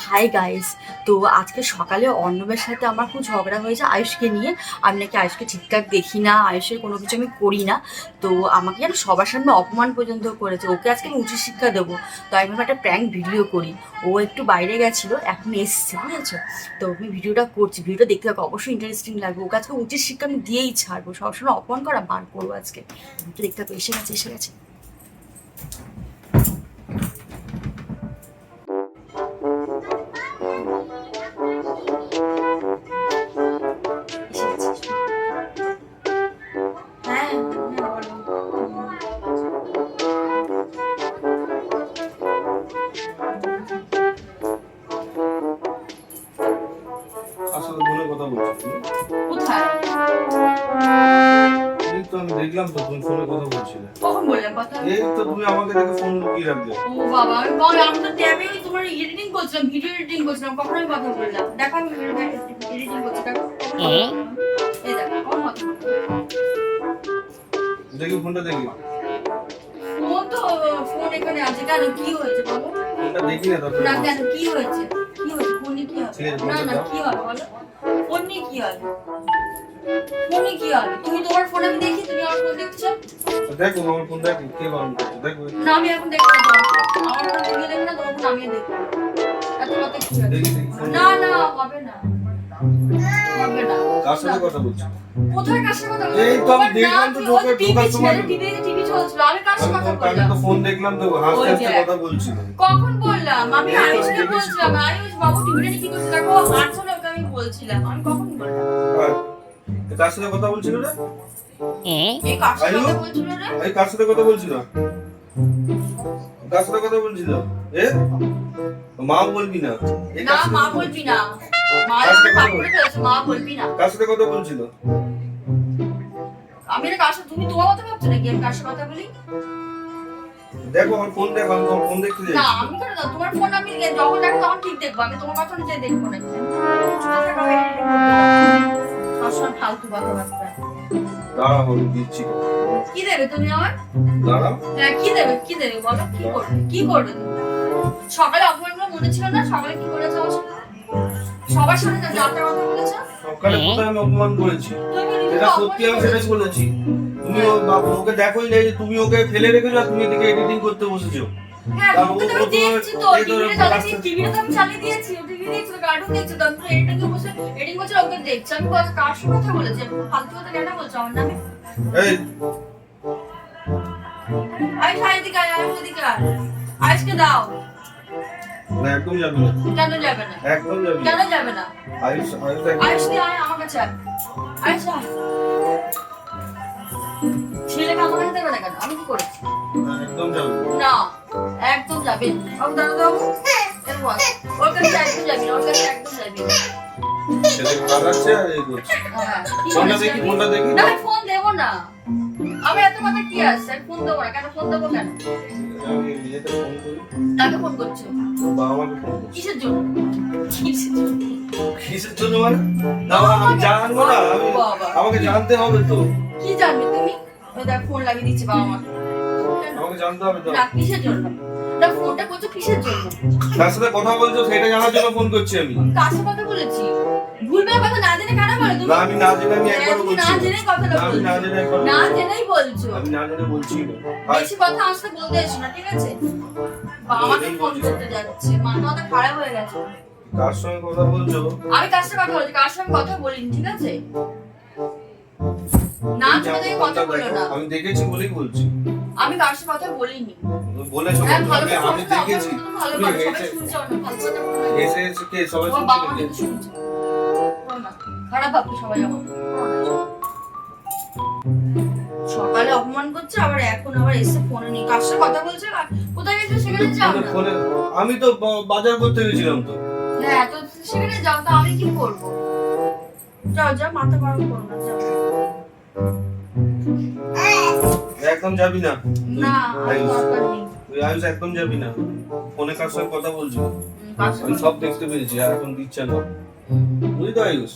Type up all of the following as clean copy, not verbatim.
Hi guys. তো আজকে সকালে অর্ণবের সাথে আমার খুব ঝগড়া হয়েছে আয়ুষকে নিয়ে। আমি নাকি আয়ুষকে ঠিকঠাক দেখি না, আয়ুষের কোনো কিছু আমি করি না। তো আমাকে যেন সবার সামনে অপমান পর্যন্ত করেছে। ওকে আজকে আমি উচিত শিক্ষা দেবো। তো আমি ভাবলাম একটা প্র্যাঙ্ক ভিডিও করি। ও একটু বাইরে গেছিলো, এখন এসছে, বুঝেছো? তো আমি ভিডিওটা করছি, ভিডিওটা দেখতে থাকো, অবশ্যই ইন্টারেস্টিং লাগবে। ওকে আজকে উচিত শিক্ষা আমি দিয়েই ছাড়বো, সবসময় অপমান করা বার করবো আজকে। ভিডিও দেখতে থাকো। এসে গেছে, এসে গেছে। হ্যাঁ, আসলে ফোনে কথা বলছো তুমি? কোথায়? এই তো আমি দেখলাম তো তুমি ফোনে কথা বলছিলে। কখন বললাম কথা? এই তো তুমি আমাকে দেখে ফোন লুকিয়ে রাখলে। ও বাবা, আমি তো ট্যাবে তোমার এডিটিং করছিলাম, ভিডিও এডিটিং করছিলাম। কখন আমি কথা বললাম? দেখো আমি এডিটিং করছি, দেখো। এই দেখো, কখন কথা বললাম? দেখি ফোনটা দেখি। ফোন তো, ফোন এখানে আছে। কেন, কি হয়েছে বাবু? ফোনটা দেখি না তারপরে না বলছি। কেন, কি হয়েছে? কি হয়েছে? ফোন নিয়ে কি হবে? ঠিক আছে, না ফোনটা না, দাও। কি হবে বলো? ফোন নিয়ে কি হবে? ফোন নিয়ে কি হবে? তুমি তোমার ফোন আমি দেখি, তুমি আমার ফোন দেখছো। দেখো আমার ফোন দেখো, কে বারণ করছে দেখো। না, আমি এখন দেখবো না। আমার ফোন তুমি দেখবে না, তোমার ফোন আমিও দেখবো। এত কথা কি আছে? দেখি দেখি ফোন না না, হবে না, হবে না। কার সাথে কথা বলছো? কোথায় কার সাথে কথা বলছো? এই তো আমি দেখলাম তো ঢোকার টিভি সময়। টিভি চলছিল। আমি কার সাথে কথা আমি বললাম? তো ফোন দেখলাম তো হাসতে ওই হাসতে যে। কথা বলছিল। কখন বললাম? আমি এই তো আয়ুষকে দেখেছি তো। বলছিলাম, আয়ুষ বাবু টিভিটা নিয়ে কি করছে দেখো, হাঁটছিল, ওকে আমি বলছিলাম। আমি কখন বললাম? আর কার সাথে কথা বলছিল রে? এই কার সাথে আয়ু? কথা বলছিল রে? এই কার সাথে কথা বলছিল? কার সাথে কথা বলছিল? এ মা বলবি না। এই না, কার সাথে মা কথা বলবি না। মা কার সাথে আমাকে কথা পাপ করে ফেলেছে, মা বলবি না। কার সাথে কথা বলছিল? আমি এটা কার সাথে, তুমি তোমার মতো ভাবছো নাকি আমি কার সাথে কথা বলি? দেখো আমার ফোন দেখো, আমি তোমার ফোন দেখতে না, যাচ্ছি। আমি কেন না, তোমার ফোন আমি যখন দেখো তখন ঠিক দেখবো। আমি তোমার কথা নিজে দেখবো না। সবসময় ফালতু কথাবার্তা। দাঁড়াও আমি দিচ্ছি। কি দেবে তুমি আমার? দাঁড়াও। হ্যাঁ, কি দেবে, কি দেবে বলো? কি করবে, কি করবে তুমি? সকালে অপমানগুলো মনে ছিল না? সকালে কি করেছো আমার সাথে? সবার সামনে যাত্রার কথা বলেছো। সকালে কোথায় আমি অপমান করেছি? তুমি যেটা সত্যি আমি সেটাই বলেছি। তুমি ওকে দেখোই না যে তুমি ওকে ফেলে রেখেছো আর তুমি এদিকে এডিটিং করতে বসেছো। হ্যাঁ, তার ওকে তো ও আমি তো দেখছি তো, এই তো টিভিটা চালিয়েছি, রাস্তা- টিভিটা তো আমি চালিয়ে দিয়েছি, ও টিভি দেখছিল, কার্টুন দেখছিল, তারপরে এডিটিং বসে এডিটিং করছে, ওকে দেখছি। আমি কার সাথে কথা বলেছি? ফালতু কথা কেন বলছো আমার নামে? এই আয়ুষ, এদিকে আয়, আয়ুষ এদিকে আয়। আয়ুষকে দাও। না একদম যাবি না। কেন যাবে না? একদম যাবি না। কেন যাবে না? আয়ুষ আয়ুষ একদম- আয়ুষ তুই আয় আমার কাছে আয়। আয়ুষ আয়। ছেলেকে আমার কাছে দেবে না কেন? আমি কি করেছি? না, একদম যাবি না। না, একদম যাবে না। বাবু দাঁড়া বাবু। এর বল। ওর কাছে একদম যাবি না, ওর কাছে একদম যাবি না। ছেলেকে রাগাচ্ছে আর এই করছে। হ্যাঁ, কি ফোনটা বলেছি দেখি, আমি? ফোনটা দেখি। না, আমি ফোন দেবো না। আমি এত কথা কি আসছে? আমি ফোন দেবো না। কেন ফোন দেবো কেন? আমি ইয়েতে ফোন করি। তাকে ফোন করছো? তোর বাবা মাকে ফোন করছি। কিসের জন্য? কিসের জন্য? কিসের জন্য মানে? না আমি জানবো না। আমাকে জানতে হবে তো। কি জানবে তুমি? ওই দেখ ফোন লাগিয়ে দিচ্ছে বাবা মাকে। আমাকে জানতে হবে তো। না, কিসের জন্য? না, ফোনটা করছো কিসের জন্য? তার সাথে কথা বলছো সেটা জানার জন্য ফোন করছি আমি। কার সাথে কথা বলেছি? ভুলভাল কথা না জেনে কেন বলে তুমি? না আমি না জেনে আমি একবারও তুমি বলছি না না। জেনেই কথাটা না, আমি বলছো। না জেনে একবারও না বলছি না। জেনেই বলছো। আমি না জেনে বলছি না। আর বেশি কথা আমার সাথে বলতে এসো না, ঠিক আছে? বাবা আমাকে ফোন করতে যাচ্ছে, মাথা মাথা খারাপ হয়ে গেছে। কার সঙ্গে কথা বলছো? আমি কার সাথে কথা বলছি? কার সঙ্গে কথা বলিনি, ঠিক আছে? না জেনে দেখে কথা বলো না। আমি দেখেছি বলেই বলছি। আমি কার সাথে কথা বলিনি। তুমি বলেছো হ্যাঁ, ভালো আমি করে আমি শুনছো, দেখেছি। ভালো তুমি করে সবাই হেসে শুনছো না, ভালো কথা বলো না। হেসে হেসে কে সবাই তোমার বাবা শুনছে মা কিন্তু শুনছে। করো না। খারাপ ভাবছো সবাই আমার। করো না। সকালে অপমান করছে, আবার এখন আবার এসে ফোনে নিয়ে কার সাথে কথা বলছে, কোথায় গেছে সেখানে যাও না। ফোনে আমি তো বাজার করতে গেছিলাম তো। হ্যাঁ, তো সেখানে যাও, তো আমি কি করবো? যাও যাও, মাথা গরম করো না, যাও। একদম যাবি না। না, আর আয়ুষ, দরকার নেই। তুই আয়ুষ একদম যাবি না। ফোনে কার সঙ্গে কথা বলছি কার সাথে আমি সব দেখতে পেরেছি আর এখন দিচ্ছে না। বুঝলি তো আয়ুষ?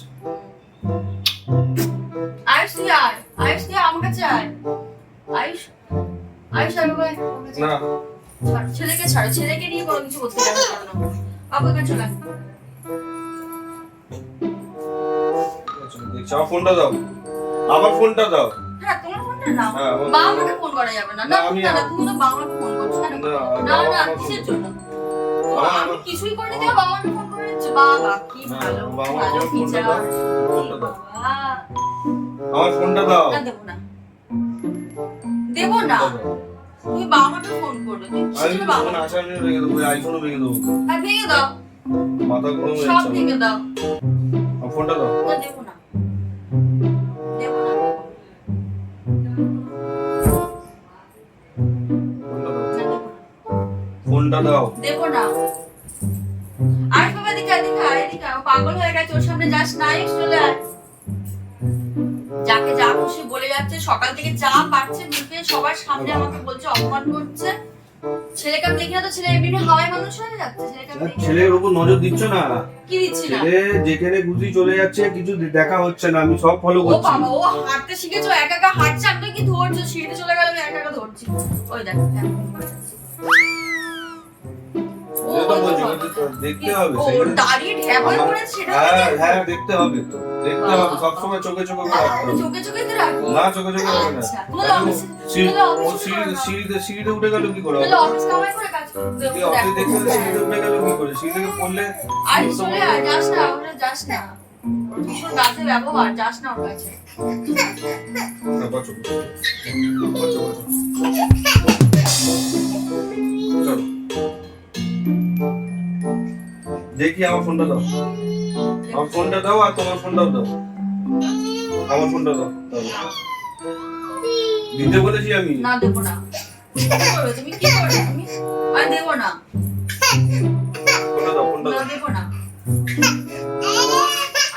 আয়ুষ তুই আয়, আয়ুষ তুই আমার কাছে আয়। আয়ুষ, আয়ুষ আয় বাবা, আমার কাছে। না ছাড়, ছেলেকে ছাড়ো, ছেলেকে নিয়ে কোনো কিছু করতে যাবে না। বাবু এখানে চলে আয়। দেখছি, আমার ফোনটা দাও, আমার ফোনটা দাও। হ্যাঁ তোমার ফোনটা নাও। হ্যাঁ, আমার বাবাকে ফোন করা যাবে না। না আমি- না তুমি তো বাবাকে ফোন করছো কেন? না, না আমার কিসের ফোন- জন্য? আমার- আমি কিছুই করিনি, তুমি বাবাকে ফোন করে দিচ্ছ। বাবা কি না, ভালো বাবা, ভালো আমার ফোনটা ফিচার। দাও, ফোনটা দাও। বাবা আমার ফোনটা দাও। না দেবো না, দেবো না। তুমি বাবাকে ফোন করো, তুমি আমি কিসের জন্য ফোন বাবাকে? আসার নিয়ে রেখে দেবো, আইফোনও ভেঙে দেবো, হ্যাঁ ভেঙে দাও, মাথা গরম হয়ে সব যাচ্ছে ভেঙে দাও। আমার ফোনটা দাও। না দেবো না, দেবো না। ফোনটা দাও, দেবো না। আয় বাবা এদিকে আয়, এদিকে আয়, এদিকে আয়। ও পাগল হয়ে গেছে, ওর সামনে যাস না, এই চলে আয়। যাকে যা খুশি বলে যাচ্ছে, সকাল থেকে যা পাচ্ছে মুখে সবার সামনে আমাকে বলছে, অপমান করছে। ছেলেকে আমি দেখি না তো ছেলে এমনি হাওয়াই মানুষ হয়ে যাচ্ছে। ছেলেকে আমি দেখি না। ছেলের উপর নজর দিচ্ছ না, কি দিচ্ছি না? ছেলে যেখানে খুশি চলে যাচ্ছে, কিছু দেখা হচ্ছে না, আমি সব ফলো ও করছি। বাবা, ও হাঁটতে শিখেছে, ও একা একা হাঁটছে, আমি তো কি ধরছো, সিঁড়িতে চলে গেল, আমি একা একা ধরছি। ওই দেখ ও যেটা বলছে বলছি, বাবা। ওটা তো দেখতে হবে ও সেখানে। দাঁড়িয়ে ঢ্যাপ হয়ে আমার- পড়েছে, সেটা হ্যাঁ দেখতে হ্যাঁ হবে। দেখতে হবে তো, দেখতে হবে সবসময় চোখে চোখে করে রাখতে হবে। চোখে চোখে তো রাখি। না চোখে চোখে রাখবে না। আচ্ছা, তোমাদের অফিসে- তোমাদের ও অফিসে করো না। সিঁড়িতে উঠে গেল কি করে? তাহলে অফিস কামাই করে কাজ করতে হবে, অফিস দেখতে দেখো। সিঁড়িতে উঠে গেল কি করে? সিঁড়ি থেকে পড়লে আরে চলে আয়, যাস না, ওখানে যাস না। ওর ভীষণ বাজে ব্যবহার, যাস না ওর কাছে। না, বসো, বসো, বসো। চলো। দেখি আমার ফোনটা দাও, আমার ফোনটা দাও, আর তোমার ফোনটাও দাও। আমার ফোনটা দাও, দাও। দিতে বলেছি আমি। না দেবো না। কি করবে তুমি, কি করবে তুমি? আমি দেবো না, ফোনটা দাও, ফোনটা না দাও। দেবো না।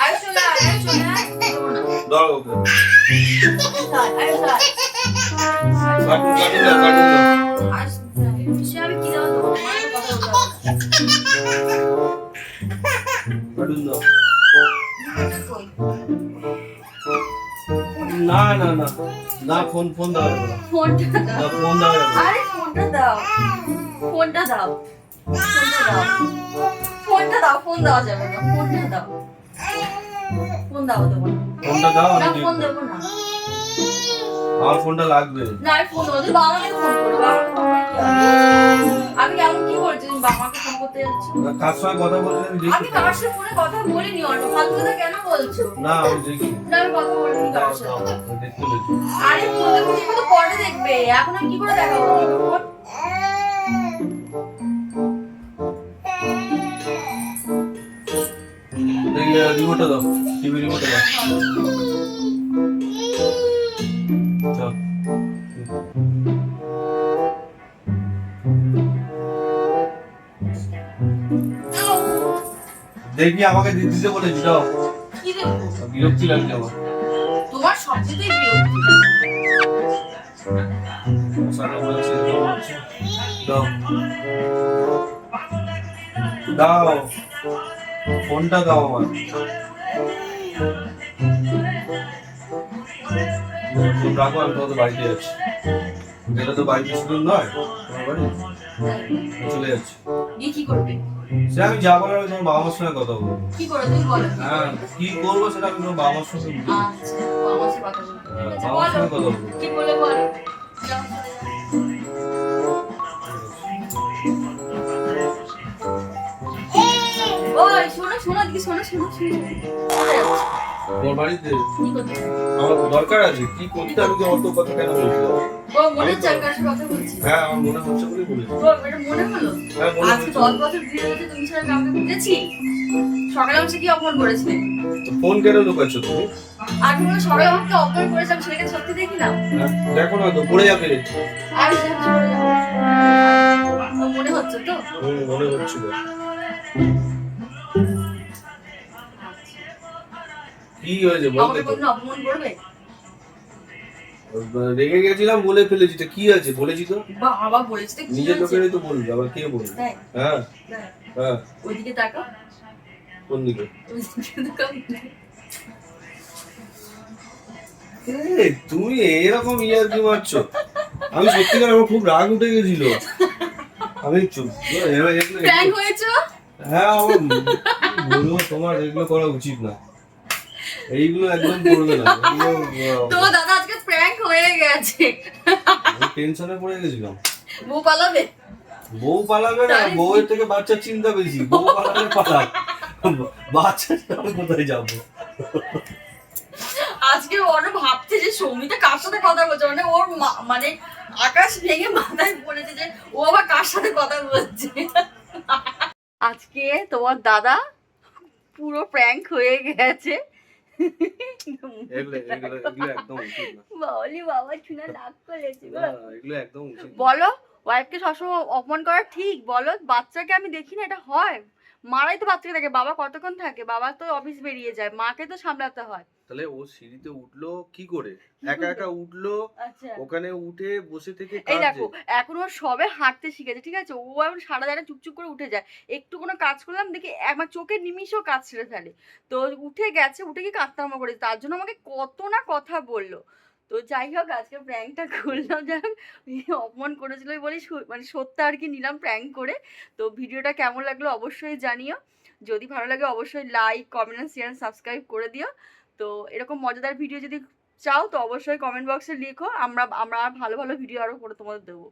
আয় চলে আয়, আয় চলে আয়, দেবো না। দাও ওকে। আয় চলে আয়। কার্টুন কার্টুন দাও, কার্টুন দাও। আয়, সে আমি কি দেবো, তোমার সাথে কথা বলতে হবে না। কার্টুন দাও। কই? না না না না, ফোন ফোন দাও না, ফোনটা দাও। ফোন দাও না। আরে ফোনটা দাও, ফোনটা দাও, ফোনটা দাও, ফোনটা দাও, ফোন দেওয়া যাবে না, ফোনটা দাও, ফোন দাও, দেবো না। ফোনটা দাও, না আমি ফোন দেবো না। আমার ফোনটা লাগবে। না আমি ফোন দেবো, তুই বাবাকে ফোন করো, বাবাকে ফোন করে কি হবে? আমি কেমন কি করছি, তুমি বাবাকে ফোন করতে যাচ্ছ? কার সঙ্গে কথা বললে আমি দেখি। আমি কার সাথে ফোনে কথা বলিনি, অন্য ফালতু কথা কেন বলছো? না আমি দেখি। না আমি কথা বলিনি দাও, কার দাও, সাথে। দাও, দেখতে পেয়েছি। আরে ফোন দেখো, তুমি তো পরে দেখবে, এখন আমি কি করে দেখাবো তোমাকে ফোন? দেখি রিমোটটা দাও, টিভি রিমোটটা দাও। চল। দেখি আমাকে দিতে বলেছি, দাও। কি দেখবো? বিরক্তি লাগছে আমার। তোমার সবচেয়ে বিরক্তি মশাটা বলছে, দাও। দাও ফোনটা দাও আমার। ফোন রাখো, আমি তোমাদের বাড়িতে যাচ্ছি। এটা তো বাড়ি বেশি দূর নয়, তোমার বাড়ি চলে যাচ্ছি। দিয়ে কি করবে? সে আমি যা বলার আমি তোমার বাবা মার সঙ্গে কথা বলবো। কি করে তুমি বলো? হ্যাঁ কি করবো সেটা আমি তোমার বাবা মার সঙ্গে বলবো। আচ্ছা, বাবার সাথে কথা বলবো। হ্যাঁ, আচ্ছা, বাবার সঙ্গে বলো। কথা বলবো। কি বলে বলো? যাও, চলে যাও। ওই, শোনো, শোনো, এদিকে শোনো, শোনো, শোনো। কোথায় যাচ্ছ? তোমার বাড়িতে কি করতে? আমার দরকার আছে, কি করতে আমি তোমার তো কথা কেন বলছি? ও, মনে হচ্ছে আমি কার সাথে কথা বলছি? হ্যাঁ আমার মনে হচ্ছে বলেই বলেছি। ও, এটা মনে হলো? হ্যাঁ মনে আজকে হচ্ছে। 10 বছর বিয়ে হয়েছে, তুমি ছাড়া কাউকে বুঝেছি? সকালে আমাকে কি অপমান করেছিলে? তো ফোন কেন লুকাচ্ছ তুমি? আর তুমি সবাই আমাকে অপমান করেছে, আমি সেটাকে সত্যি দেখি না। হ্যাঁ, দেখো না তো পড়ে যাবে। আমি সেটা চলে যাবো। তো মনে হচ্ছে তো? মনে হচ্ছিল। কি হয়েছে বলতে আমাকে তো? কোনদিন অপমান করবে? রেগে গেছিলাম বলে ফেলেছি, তো কি আছে বলেছি তো। বাবা বলেছে তো, কি নিজের হয়েছে? লোকেরই তো বলবে, আবার কে বলবে? তাই? হ্যাঁ তাই? হ্যাঁ। ওইদিকে তাকাও, কোন দিকে? ওইদিকে তাকাও। এই, তুমি এরকম ইয়ার্কি মারছো? আমি সত্যিকার আমার খুব রাগ উঠে গেছিল। আমি চুপ। প্র্যাঙ্ক হয়েছে? হ্যাঁ আমার বলবো তোমার এগুলো করা উচিত না, এইগুলো একদম করবে না তো দাদা আজকে প্র্যাঙ্ক হয়ে গেছে। টেনশনে পড়ে গেছিলাম। বউ পালাবে? বউ পালাবে না, বউয়ের থেকে বাচ্চার চিন্তা বেশি। বউ পালালে পালাক, বাচ্চা আমি কোথায় যাবো? আজকে ওর ভাবছে যে সৌমিতা কার সাথে কথা বলছে, মানে ওর মানে আকাশ ভেঙে মাথায় পড়েছে যে ও আবার কার সাথে কথা বলছে। আজকে তোমার দাদা পুরো প্র্যাঙ্ক হয়ে গেছে। এগুলো এগুলো এগুলো একদম উচিত না। বলি বাবা শুনে লাভ করেছে। না, এগুলো একদম উচিত না। বলো ওয়াইফকে সবসময় অপমান করা ঠিক? বলো বাচ্চাকে আমি দেখি না, এটা হয়? মারাই তো বাচ্চাকে থাকে, বাবা কতক্ষণ থাকে? বাবা তো অফিস বেরিয়ে যায়, মাকে তো সামলাতে হয়। তাহলে ও সিঁড়িতে উঠলো কি করে? একা একা উঠলো, আচ্ছা ওখানে উঠে বসে থেকে এই কাঁদছে। দেখো এখন ও সবে হাঁটতে শিখেছে, ঠিক আছে? ও এখন সারা জায়গায় চুপচুপ করে উঠে যায়, একটু কোনো কাজ করলাম দেখি আমার চোখের নিমিষেও কাজ ছেড়ে ফেলে। তো উঠে গেছে, উঠে কি কাঁদতে আরম্ভ করেছে, তার জন্য আমাকে কত না কথা বললো। তো যাই হোক আজকে প্র্যাঙ্কটা করলাম, যাই হোক অপমান করেছিল বলি মানে সত্য আর কি নিলাম প্র্যাঙ্ক করে। তো ভিডিওটা কেমন লাগলো অবশ্যই জানিও, যদি ভালো লাগে অবশ্যই লাইক কমেন্ট শেয়ার সাবস্ক্রাইব করে দিও। তো এরকম মজাদার ভিডিও যদি চাও তো অবশ্যই কমেন্ট বক্সে লিখো, আমরা ভালো ভালো ভিডিও আরো করে তোমাদের দেবো।